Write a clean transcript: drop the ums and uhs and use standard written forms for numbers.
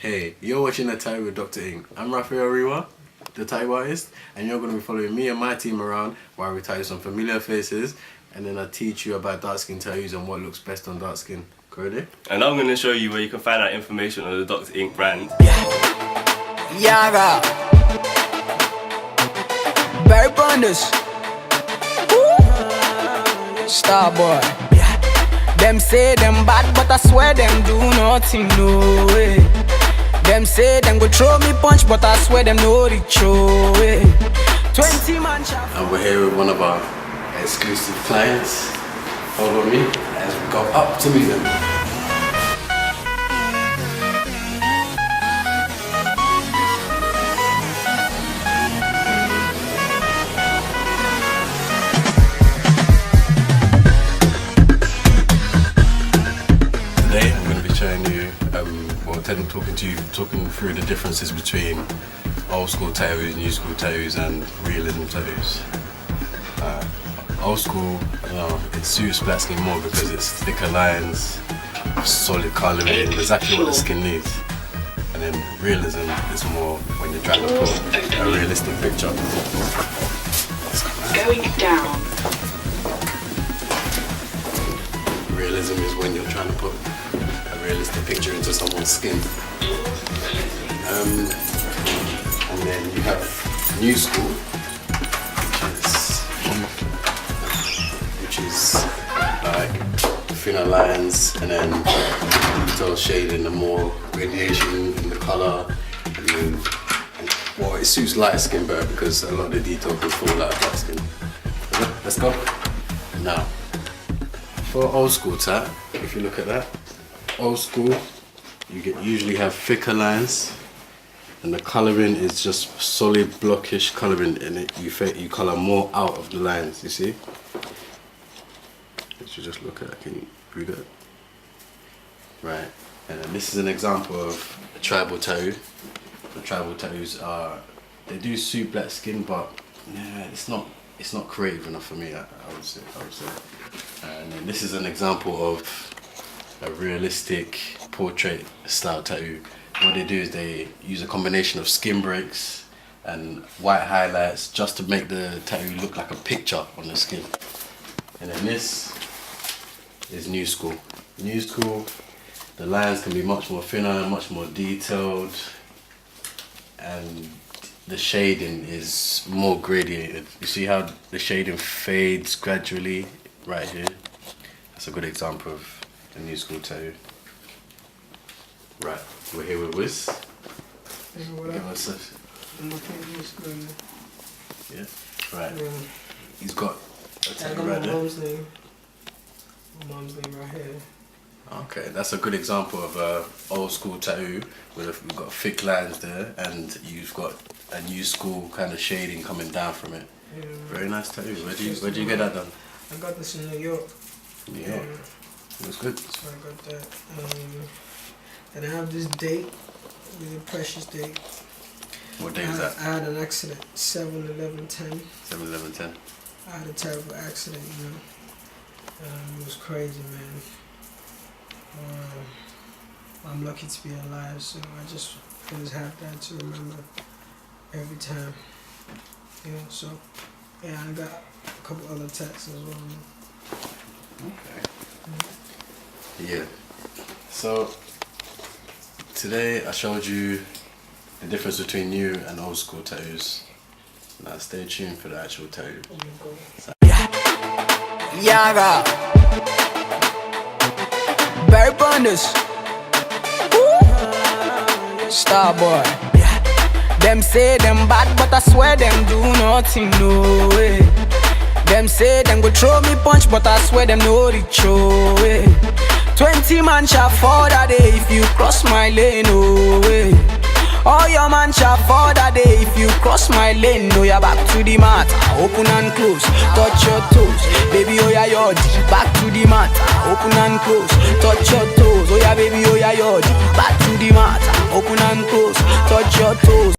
Hey, you're watching The Tattoo with Dr. Ink. I'm Raphael Riwa, the tattoo artist, and you're going to be following me and my team around while we tattoo some familiar faces, and then I teach you about dark skin tattoos and what looks best on dark skin. Ready? And I'm going to show you where you can find out information on the Dr. Ink brand. Yaga Barry Bonders Starboy. Them say them bad, but I swear them do nothing, no way. Them say them go throw me punch, but I swear them no reach, way. 20 man shot. And we're here with one of our exclusive clients. Follow me as we go up to meet them. Today I'm going to be showing you, talking through the differences between old school tattoos, new school tattoos and realism tattoos. Old school, it suits black skin more because it's thicker lines, solid colouring, exactly what the skin needs. And then realism is more when you're trying to put a realistic picture. Going down. Realism is when you're trying to put a realistic picture into someone's skin. And then you have new school, which is like thinner lines and then detail shading and more gradation in the colour. Well, it suits light skin better because a lot of the detail can fall out of dark skin. Let's go. Now, for old school tat, if you look at that, old school, you usually have thicker lines, and the colouring is just solid blockish colouring in it. You colour more out of the lines. You see? Let's just look at that. Can you read it? Right. And then this is an example of a tribal tattoo. The tribal tattoos they do suit black skin, but yeah, it's not creative enough for me. I would say. And then this is an example of a realistic portrait style tattoo. What they do is they use a combination of skin breaks and white highlights just to make the tattoo look like a picture on the skin. And then this is new school. New school, the lines can be much more thinner, much more detailed, and the shading is more gradiated. You see how the shading fades gradually right here? That's a good example of a new school tattoo. Right, we're here with Wiz. Hey, what up? Yeah, right. Yeah. He's got a I tattoo got right my there. mom's name. My mom's name right here. Okay, that's a good example of a old school tattoo where you've got thick lines there and you've got a new school kind of shading coming down from it. Yeah. Very nice tattoo. Where'd you get that done? I got this in New York. New York. Looks good. That's where I got that. And I have this date, really precious date. What day was that? I had an accident, 7/11/10. 7/11/10. I had a terrible accident, you know. It was crazy, man. I'm lucky to be alive, so I just always have that to remember every time. You know, so yeah, I got a couple other tats as well. Okay. Yeah. So today I showed you the difference between new and old school tattoos. Now stay tuned for the actual tattoo. Yaga Barry Bonders Starboy. Them say them bad, but I swear them do nothing, no way. Them say them go throw me punch, but I swear them no reach, way. 20 man shall fall that day if you cross my lane, no way. All your man shall fall that day if you cross my lane. No, you're back to the mat, open and close, touch your toes. Baby, oh yeah, yod, back to the mat, open and close, touch your toes. Oh yeah, baby, oh yeah, yod, back to the mat, open and close, touch your toes.